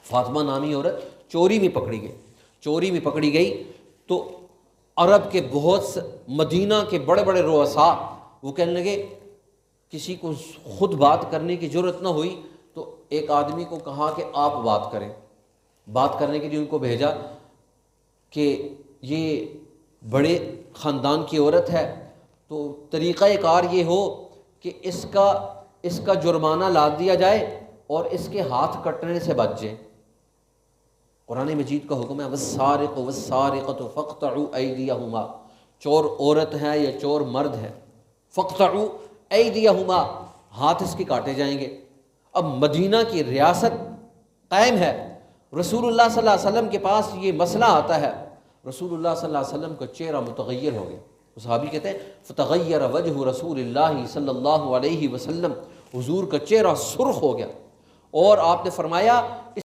فاطمہ نامی عورت چوری میں پکڑی گئی، چوری میں پکڑی گئی تو عرب کے بہت مدینہ کے بڑے بڑے رؤساء وہ کہنے لگے، کسی کو خود بات کرنے کی جرأت نہ ہوئی تو ایک آدمی کو کہا کہ آپ بات کریں، بات کرنے کے لیے ان کو بھیجا کہ یہ بڑے خاندان کی عورت ہے، تو طریقہ کار یہ ہو کہ اس کا جرمانہ لاد دیا جائے اور اس کے ہاتھ کٹنے سے بچ جائیں۔ قرآن مجید کا حکم ہے والسارق والسارقۃ فاقطعوا ایدیہما، چور عورت ہے یا چور مرد ہے، فاقطعوا ایدیہما، ہاتھ اس کے کاٹے جائیں گے۔ اب مدینہ کی ریاست قائم ہے، رسول اللہ صلی اللہ علیہ وسلم کے پاس یہ مسئلہ آتا ہے، رسول اللہ صلی اللہ علیہ وسلم کا چہرہ متغیر ہو گیا۔ صحابی کہتے ہیں فتغیر وجہ رسول اللہ صلی اللہ علیہ وسلم، حضور کا چہرہ سرخ ہو گیا، اور آپ نے فرمایا